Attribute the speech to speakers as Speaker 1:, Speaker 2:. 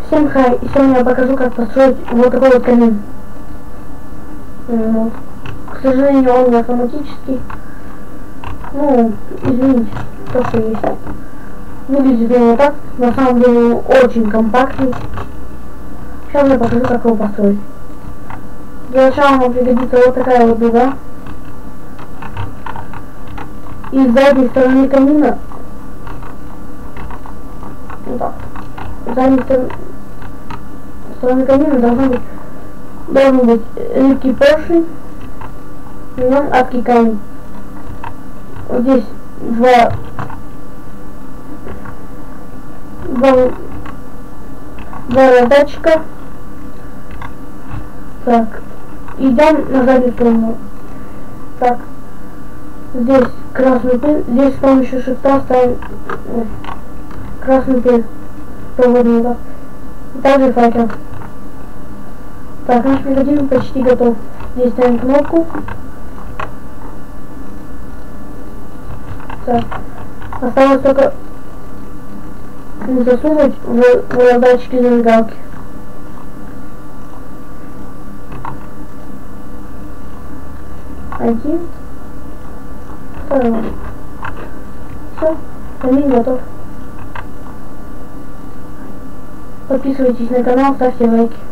Speaker 1: Всем хай, и сегодня я покажу, как построить вот такой вот камин. Вот. К сожалению, он не автоматический. Ну, извините, то, что есть. Выглядит он вот так, на самом деле он очень компактный. Сейчас я покажу, как его построить. Для начала вам пригодится вот такая вот дуга. И с задней стороны камина, вот так, с задней стороны камина должен быть легкий поршень, и он адский камень. Вот здесь два раздатчика. Так, идем на заднюю сторону. Так, здесь красный пин, здесь с помощью шифта ставим красный пин проводный, да. И также факел. Так, наш механизм почти готов. Здесь ставим кнопку. Так, осталось только засунуть в раздатчики зажигалки. Один, второй. Все, камин готов. Подписывайтесь на канал, ставьте лайки.